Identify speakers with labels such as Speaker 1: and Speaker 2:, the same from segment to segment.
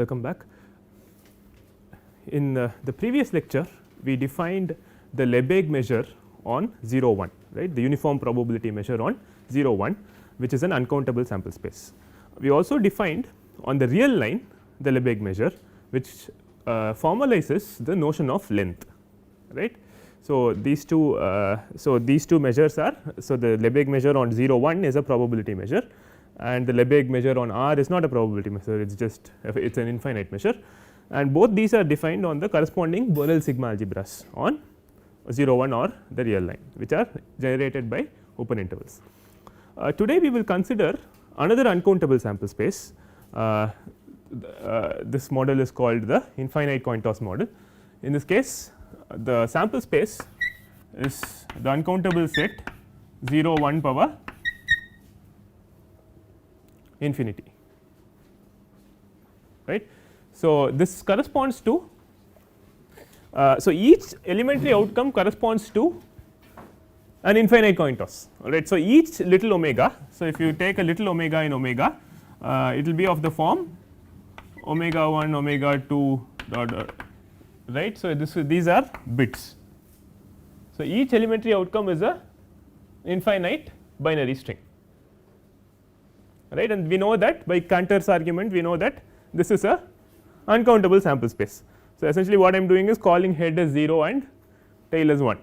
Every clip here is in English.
Speaker 1: Welcome back. In the previous lecture, we defined the Lebesgue measure on 0 1, right, the uniform probability measure on 0 1, which is an uncountable sample space. We also defined on the real line the Lebesgue measure, which formalizes the notion of length, right. So, these two measures are, so the Lebesgue measure on 0 1 is a probability measure, and the Lebesgue measure on R is not a probability measure, it is just it is an infinite measure, and both these are defined on the corresponding Borel sigma algebras on 0 1 or the real line, which are generated by open intervals. Today we will consider another uncountable sample space. This model is called the infinite coin toss model. In this case, the sample space is the uncountable set 0 1 power infinity, right. So, this corresponds to so each elementary outcome corresponds to an infinite coin toss, alright. So, each little omega, so if you take a little omega in omega, it will be of the form omega 1 omega 2 dot, right. So, these are bits. So, each elementary outcome is a infinite binary string, right, and we know that by Cantor's argument we know that this is a uncountable sample space. So, essentially what I am doing is calling head as 0 and tail as 1,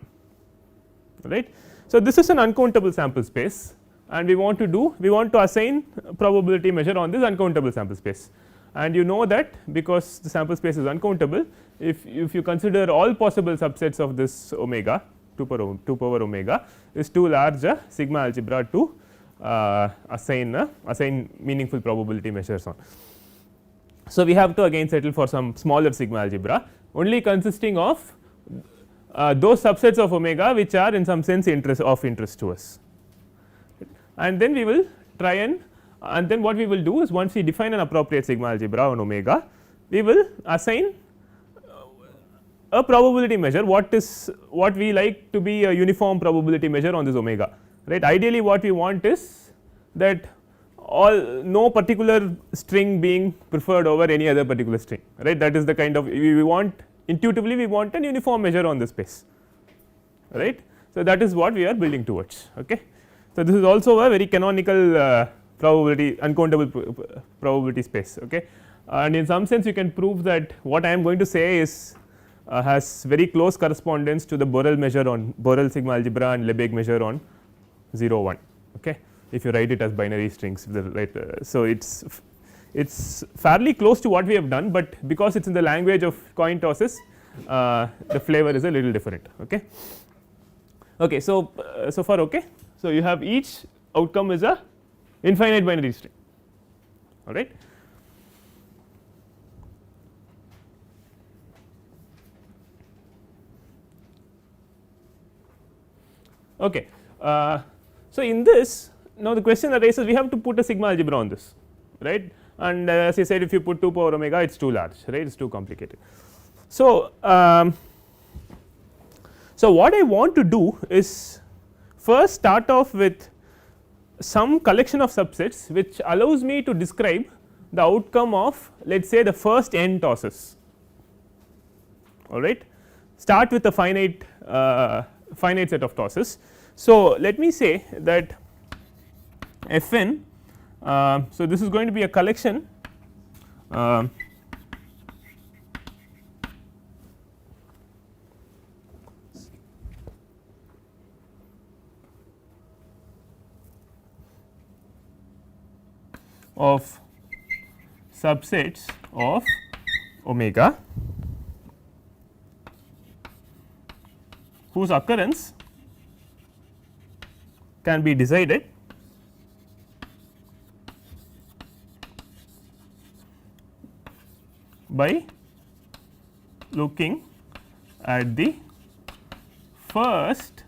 Speaker 1: right. So, this is an uncountable sample space, and we want to assign probability measure on this uncountable sample space, and you know that because the sample space is uncountable, if you consider all possible subsets of this omega 2 power omega is too large a sigma algebra to assign meaningful probability measures on. So, we have to again settle for some smaller sigma algebra only consisting of those subsets of omega which are in some sense of interest to us, and then we will try and then what we will do is once we define an appropriate sigma algebra on omega, we will assign a probability measure what we like to be a uniform probability measure on this omega, right. Ideally what we want is that no particular string being preferred over any other particular string, right. That is the kind of we want intuitively we want an uniform measure on the space, right. So, that is what we are building towards. Okay. So, this is also a very canonical probability uncountable probability space, okay. And in some sense you can prove that what I am going to say is has very close correspondence to the Borel measure on Borel sigma algebra and Lebesgue measure on 0 1, okay, if you write it as binary strings, right. So, it is fairly close to what we have done, but because it is in the language of coin tosses the flavor is a little different. Okay. Okay, so far okay. So, you have each outcome is a infinite binary string, all right. Okay. So, in this now the question arises, we have to put a sigma algebra on this, right, and as I said if you put 2 power omega it is too large, right, it is too complicated. So, so what I want to do is first start off with some collection of subsets which allows me to describe the outcome of let us say the first n tosses, all right. Start with a finite set of tosses. So, let me say that f n, so this is going to be a collection of subsets of omega whose occurrence can be decided by looking at the first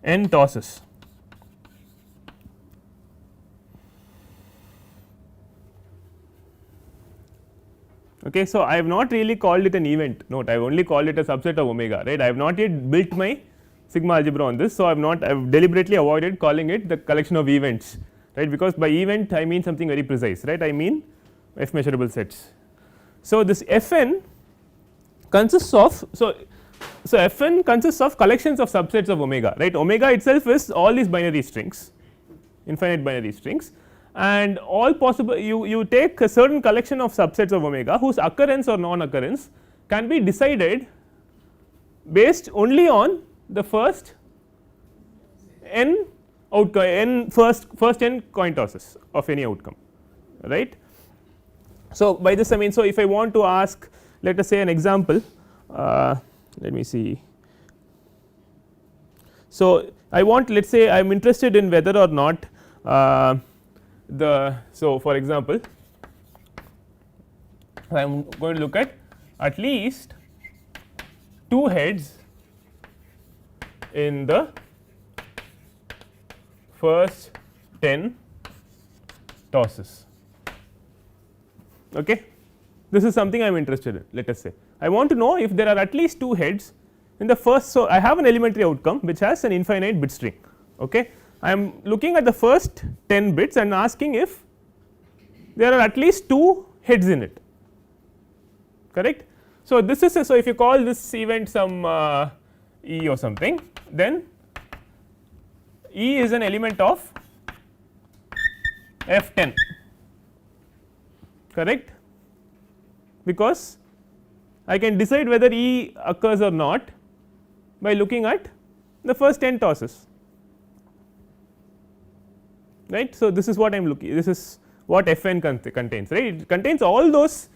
Speaker 1: n tosses. Okay, so, I have not really called it an event, note I have only called it a subset of omega, right. I have not yet built my sigma algebra on this. So, I have deliberately avoided calling it the collection of events, right, because by event I mean something very precise, right, I mean f measurable sets. So, this f n consists of, so f n consists of collections of subsets of omega, right. Omega itself is all these binary strings, infinite binary strings, and all possible you take a certain collection of subsets of omega whose occurrence or non occurrence can be decided based only on the first n outcome, n first n coin tosses of any outcome, right. So, by this I mean, so if I want to ask, let us say an example, let me see. So, I want, let us say I am interested in whether or not so for example, I am going to look at least 2 heads in the first 10 tosses. Okay. This is something I am interested in, let us say. I want to know if there are at least 2 heads in the first. So, I have an elementary outcome which has an infinite bit string. Okay. I am looking at the first 10 bits and asking if there are at least 2 heads in it, correct. So, this is so if you call this event some E or something, then E is an element of f 10, correct, because I can decide whether E occurs or not by looking at the first 10 tosses, right. So, this is what I am looking, this is what f n contains, right. It contains all those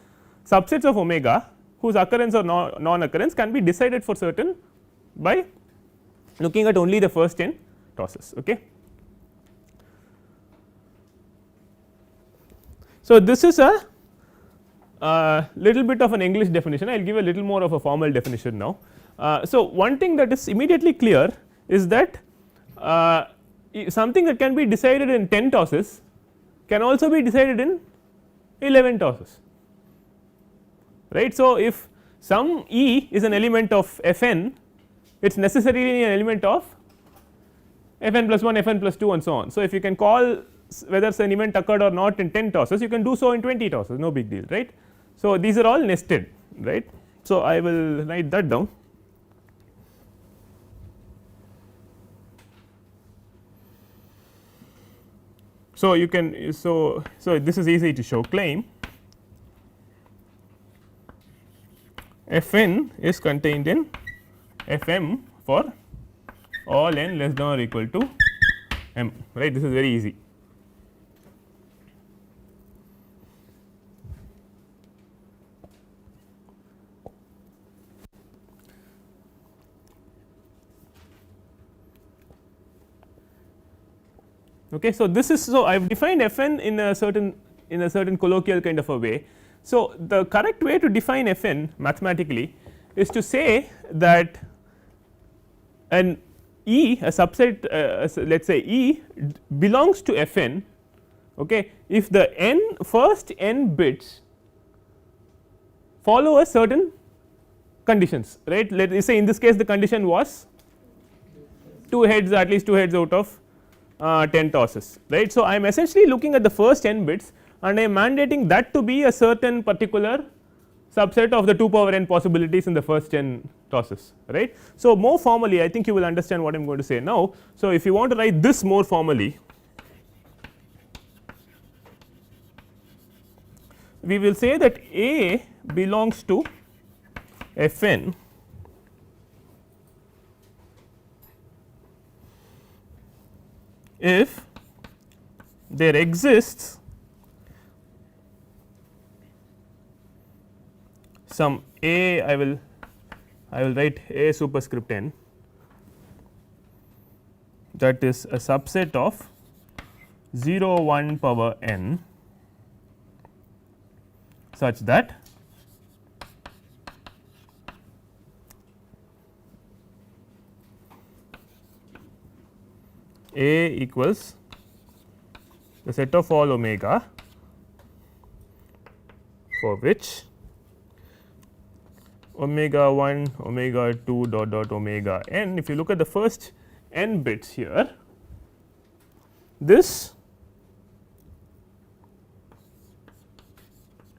Speaker 1: subsets of omega whose occurrence or non occurrence can be decided for certain by looking at only the first 10 tosses. Okay. So, this is a little bit of an English definition, I will give a little more of a formal definition now. So, one thing that is immediately clear is that something that can be decided in 10 tosses can also be decided in 11 tosses, right. So, if some E is an element of f n, it is necessarily an element of f n plus 1, f n plus 2 and so on. So, if you can call whether an event occurred or not in 10 tosses, you can do so in 20 tosses, no big deal, right. So, these are all nested, right. So, I will write that down. So, you can so this is easy to show. Claim f n is contained in f m for all n less than or equal to m, right. This is very easy. Okay. So, this is, so I have defined f n in a certain colloquial kind of a way. So, the correct way to define f n mathematically is to say that an E, a subset let us say E belongs to f n, okay, if the n first n bits follow a certain conditions, right. Let us say in this case the condition was 2 heads, at least 2 heads out of 10 tosses, right. So, I am essentially looking at the first n bits and I am mandating that to be a certain particular subset of the 2 power n possibilities in the first 10 tosses, right. So, more formally I think you will understand what I am going to say now. So, if you want to write this more formally, we will say that A belongs to f n if there exists some A, I will write A superscript n, that is a subset of 0 1 power n such that A equals the set of all omega for which omega 1, omega 2 dot dot omega n. If you look at the first n bits here, this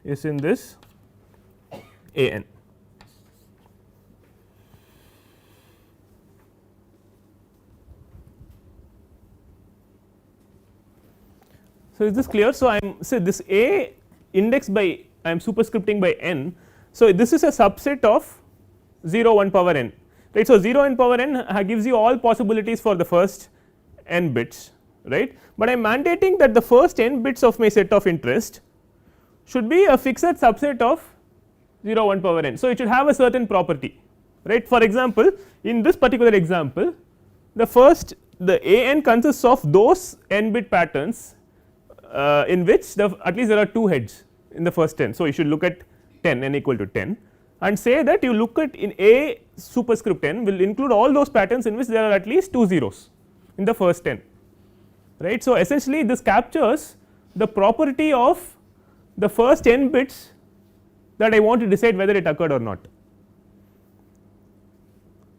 Speaker 1: is in this A n. So, is this clear? So, I am this A indexed by I am superscripting by n. So, this is a subset of 0 1 power n, right. So, 0 n power n gives you all possibilities for the first n bits, right, but I am mandating that the first n bits of my set of interest should be a fixed subset of 0 1 power n. So, it should have a certain property, right. For example, in this particular example, the A n consists of those n bit patterns in which at least there are 2 heads in the first 10. So, you should look at 10 n equal to 10 and say that you look at in A superscript n will include all those patterns in which there are at least 2 zeros in the first 10, right. So, essentially this captures the property of the first n bits that I want to decide whether it occurred or not.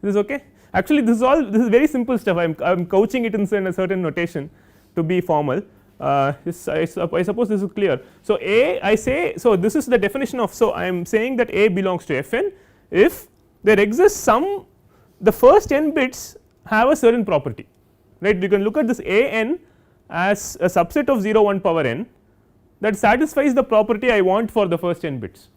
Speaker 1: Is this okay? Actually, this is very simple stuff. I am couching it in a certain notation to be formal. I suppose this is clear. So, A I say, so this is the definition of, so I am saying that A belongs to f n if there exists some, the first n bits have a certain property, right. You can look at this A n as a subset of 0 1 power n that satisfies the property I want for the first n bits.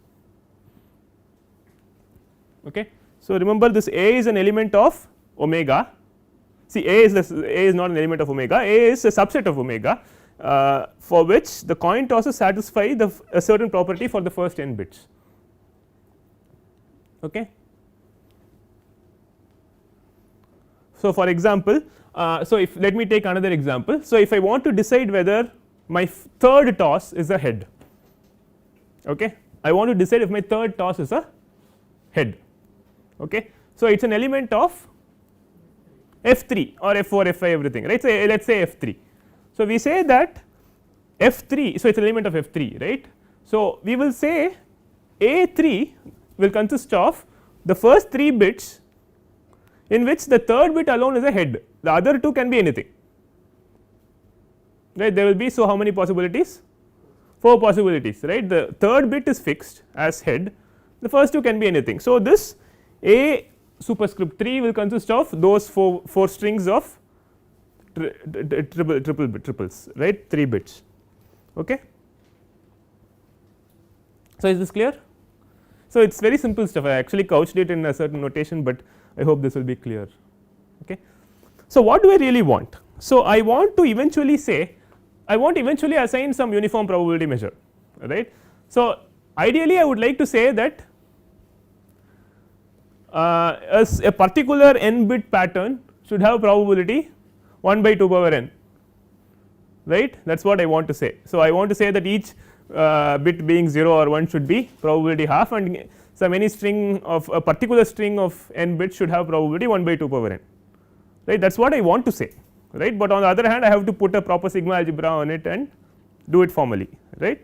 Speaker 1: Okay. So, remember this A is an element of omega. See, A is not an element of omega, A is a subset of omega for which the coin tosses satisfy a certain property for the first n bits. Okay. So, for example, so if let me take another example. So, if I want to decide whether my third toss is a head, okay, I want to decide if my third toss is a head. Okay. So, it is an element of f 3 or f 4 f 5 everything, right. So, let us say f 3. So, we say that f 3, so it is an element of f 3, right. So, we will say A 3 will consist of the first 3 bits in which the third bit alone is a head, the other 2 can be anything, right. There will be, so how many possibilities? 4 possibilities, right. The third bit is fixed as head, the first 2 can be anything. So, this A superscript 3 will consist of those 4 strings of triples, right, 3 bits. Okay. So, is this clear? So, it is very simple stuff. I actually couched it in a certain notation, but I hope this will be clear. Okay. So, what do I really want? So, I want to eventually say, I want to eventually assign some uniform probability measure, right. So, ideally I would like to say that as a particular n bit pattern should have probability 1 by 2 power n, right, that is what I want to say. So, I want to say that each bit being 0 or 1 should be probability half, and some any string of a particular string of n bits should have probability 1 by 2 power n, right, that is what I want to say, right. But on the other hand, I have to put a proper sigma algebra on it and do it formally, right,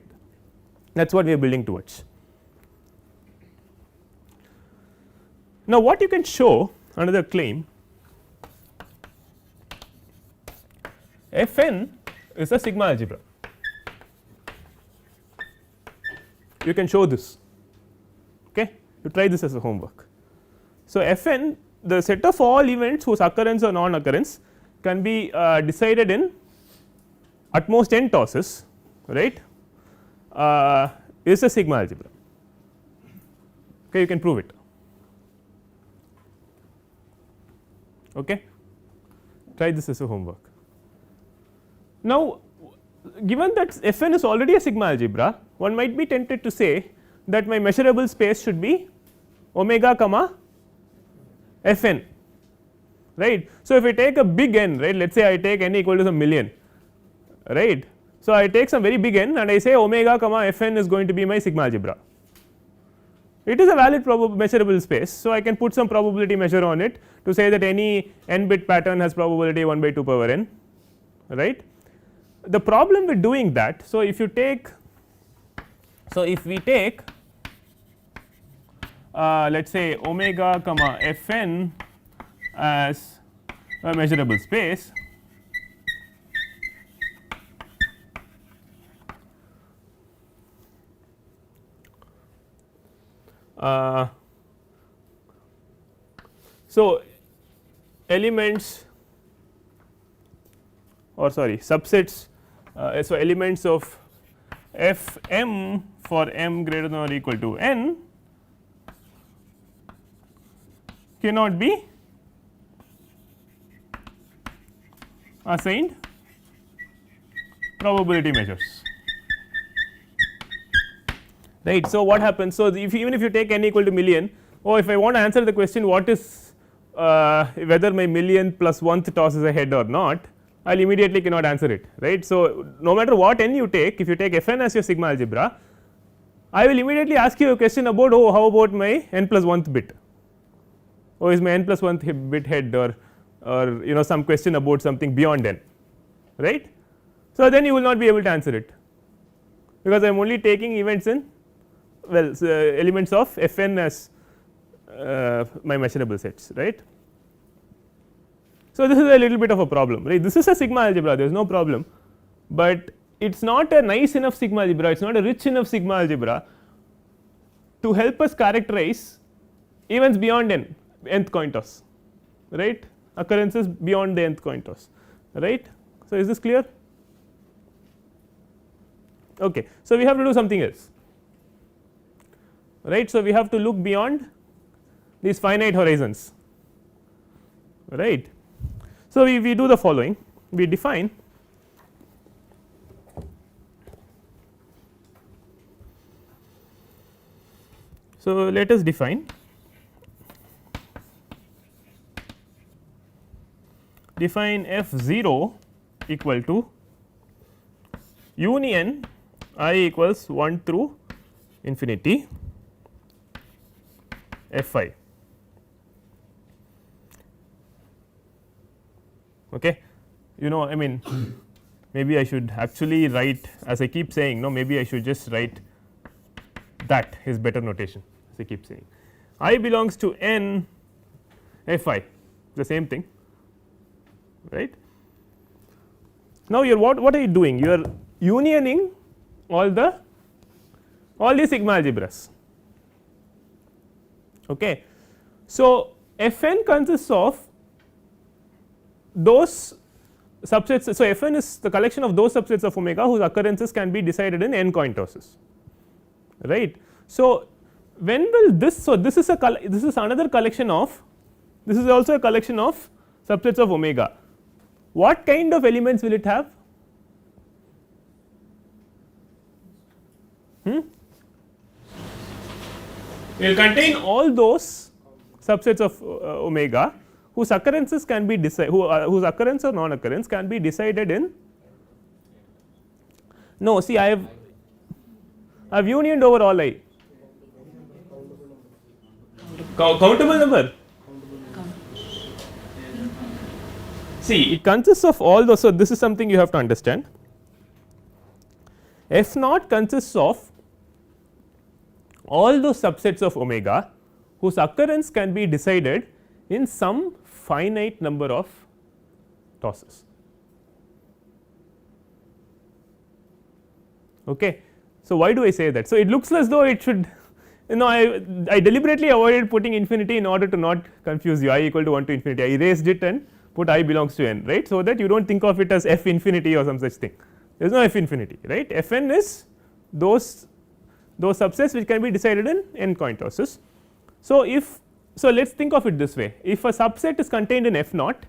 Speaker 1: that is what we are building towards. Now, what you can show, another claim, f n is a sigma algebra. You can show this, okay, you try this as a homework. So, f n, the set of all events whose occurrence or non occurrence can be decided in at most n tosses, right, is a sigma algebra. Okay, you can prove it. Okay. Try this as a homework. Now, given that f n is already a sigma algebra, one might be tempted to say that my measurable space should be omega comma f n, right. So, if I take a big n, right, let us say I take n equal to some million, right. So, I take some very big n and I say omega comma f n is going to be my sigma algebra. It is a valid measurable space. So, I can put some probability measure on it to say that any n bit pattern has probability 1 by 2 power n, right. The problem with doing that, so if you take, so if we take let us say omega comma f n as a measurable space, So, elements or sorry subsets, so elements of f m for m greater than or equal to n cannot be assigned probability measures, right. So, what happens? So, if even if you take n equal to million, oh, if I want to answer the question what is whether my million plus 1th toss is a head or not, I will immediately cannot answer it, right. So, no matter what n you take, if you take f n as your sigma algebra, I will immediately ask you a question about, oh, how about my n plus 1th bit, oh, is my n plus 1th bit head, or you know some question about something beyond n, right. So, then you will not be able to answer it, because I am only taking events in elements of f n as my measurable sets, right. So, this is a little bit of a problem, right. This is a sigma algebra, there is no problem, but it is not a nice enough sigma algebra, it is not a rich enough sigma algebra to help us characterize events beyond nth coin toss, right, occurrences beyond the nth coin toss, right. So, is this clear? Okay. So, we have to do something else, right. So, we have to look beyond these finite horizons, right. So, we do the following, we define so let us define f0 equal to union I equals 1 through infinity f I. Okay. You know, I mean maybe I should actually write, as I keep saying, no, maybe I should just write that is better notation, as I keep saying. I belongs to n f I, the same thing, right. Now, you are what are you doing? You are unioning all the sigma algebras. Okay. So, f n consists of those subsets. So, f n is the collection of those subsets of omega whose occurrences can be decided in n coin tosses, right. So, when will this, so this is another collection of, this is also a collection of subsets of omega. What kind of elements will it have? It will contain all those subsets of omega whose occurrences can be decided, whose occurrence or non occurrence can be decided in, no, see I have unioned over all I. Countable number. See, it consists of all those. So, this is something you have to understand. F naught consists of all those subsets of omega whose occurrence can be decided in some finite number of tosses. Okay. So, why do I say that? So, it looks as though it should, you know, I deliberately avoided putting infinity in order to not confuse you, I equal to 1 to infinity, I erased it and put I belongs to n, right. So, that you do not think of it as f infinity or some such thing, there is no f infinity, right. F n is those subsets which can be decided in n coin tosses. So, let us think of it this way, if a subset is contained in f naught,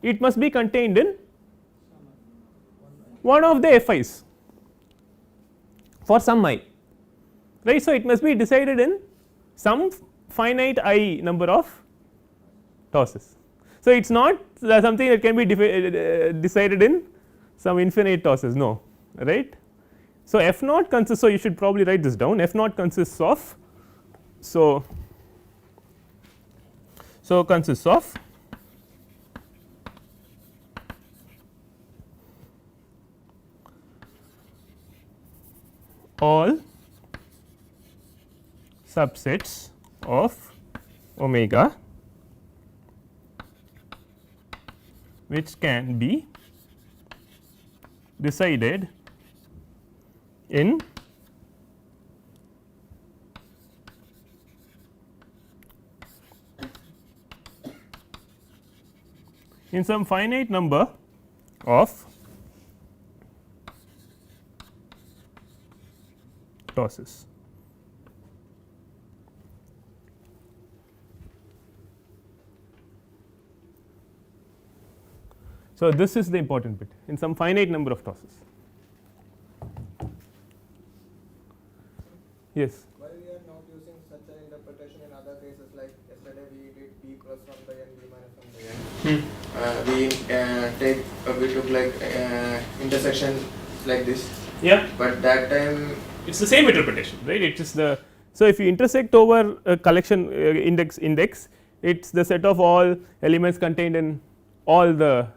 Speaker 1: it must be contained in one of the f i's for some I, right. So, it must be decided in some finite I number of tosses. So, it is not something that can be decided in some infinite tosses, no, right. So, f naught consists, so you should probably write this down, f naught consists of, so consists of all subsets of omega which can be decided in in some finite number of tosses. So, this is the important bit in some finite number of tosses. Yes.
Speaker 2: Why we are not using such an interpretation in other cases, like yesterday we did b plus 1 by n, b minus 1 by n. We took like intersection like this.
Speaker 1: Yeah.
Speaker 2: But that time
Speaker 1: It's the same interpretation, right? It is the, so if you intersect over a collection index, it's the set of all elements contained in all the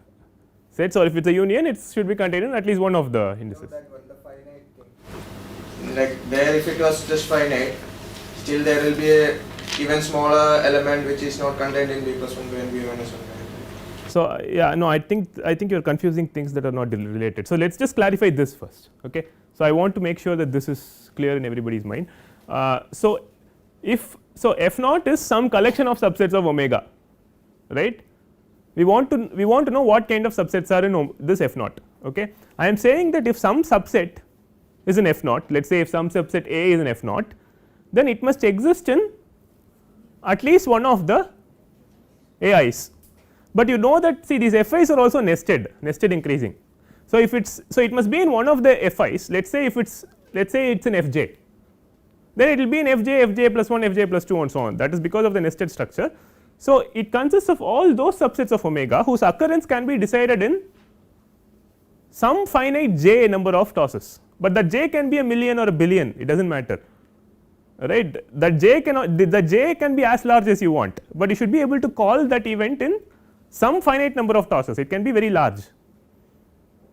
Speaker 1: sets, or if it's a union, it should be contained in at least one of the indices.
Speaker 2: that one, the finite thing. Like there, if it was just finite, still there will be a even smaller element which is not contained in b plus 1 by n, b minus 1 by n.
Speaker 1: So, yeah, no, I think you are confusing things that are not related. So, let us just clarify this first. Okay. So, I want to make sure that this is clear in everybody's mind. So, f naught is some collection of subsets of omega, right. We want to know what kind of subsets are in this f naught. Okay. I am saying that if some subset is in f naught, let us say if some subset A is in f naught, then it must exist in at least one of the AIs. But you know that, see, these FIs are also nested increasing. So, if it's, so it must be in one of the FIs, let us say if it's, let us say it's in Fj, then it will be in Fj plus 1, Fj plus 2 and so on, that is because of the nested structure. So, it consists of all those subsets of omega whose occurrence can be decided in some finite j number of tosses, but that j can be a million or a billion, it does not matter, right. That j cannot, the j can be as large as you want, but you should be able to call that event in some finite number of tosses, it can be very large,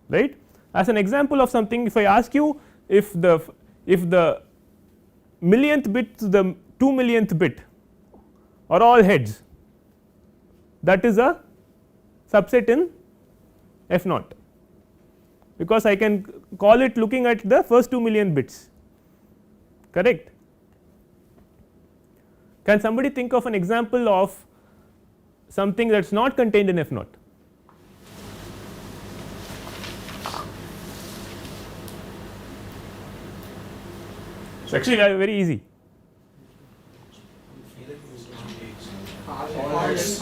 Speaker 1: right. As an example of something, if I ask you if the millionth bit to the 2 millionth bit are all heads, that is a subset in f naught, because I can call it looking at the first 2 million bits, correct. Can somebody think of an example of something that is not contained in f naught? It is actually very easy.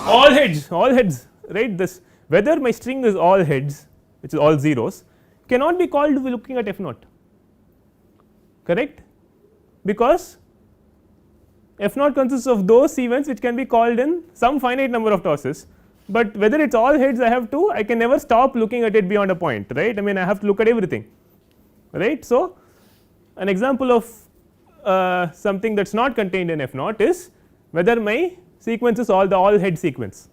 Speaker 1: All heads, right. This, whether my string is all heads, which is all zeros, cannot be called looking at f naught, correct, because f naught consists of those events which can be called in some finite number of tosses, but whether it is all heads, I can never stop looking at it beyond a point, right. I mean, I have to look at everything, right. So, an example of something that is not contained in f naught is whether my sequence is all head sequence,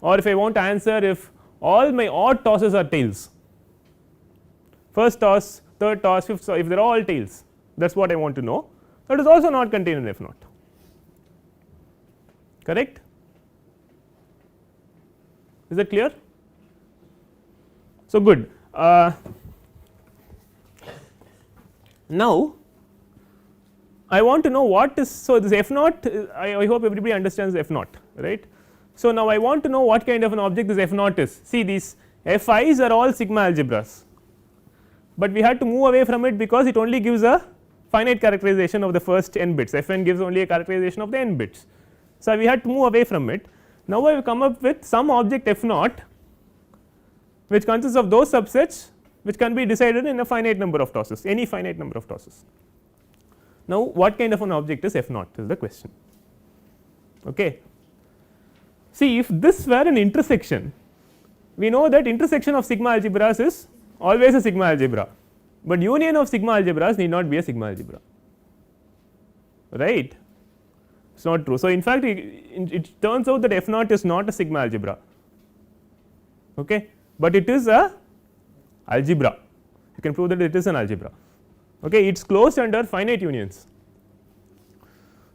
Speaker 1: or if I want to answer if all my odd tosses are tails, first toss, third toss, fifth toss, if they are all tails, that is what I want to know, that is also not contained in f naught, correct. Is that clear? So, good. Now, I want to know what is, so this f naught, I hope everybody understands f naught, right. So, now I want to know what kind of an object this f naught is. See, these FIs are all sigma algebras, but we had to move away from it because it only gives a finite characterization of the first n bits, Fn gives only a characterization of the n bits. So, we had to move away from it. Now, I have come up with some object f naught which consists of those subsets which can be decided in a finite number of tosses, any finite number of tosses. Now, what kind of an object is f naught is the question. Okay. See, if this were an intersection, we know that intersection of sigma algebras is always a sigma algebra, but union of sigma algebras need not be a sigma algebra, right. It is not true. So, in fact, it turns out that f naught is not a sigma algebra, okay, but it is a algebra, you can prove that it is an algebra, okay. It is closed under finite unions.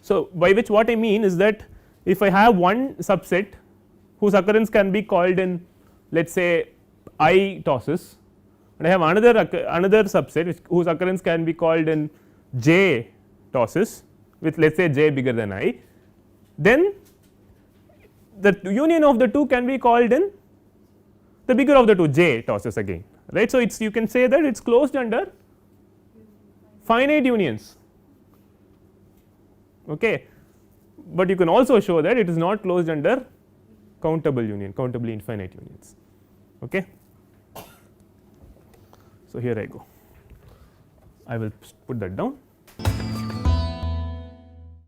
Speaker 1: So, by which what I mean is that if I have one subset whose occurrence can be called in, let us say I tosses, and I have another subset whose occurrence can be called in j tosses with, let us say, j bigger than I, then the union of the two can be called in the bigger of the two j tosses again, right. So, it's you can say that it is closed under finite unions, okay. But you can also show that it is not closed under countable union, countably infinite unions, okay. So, here I go, I will put that down.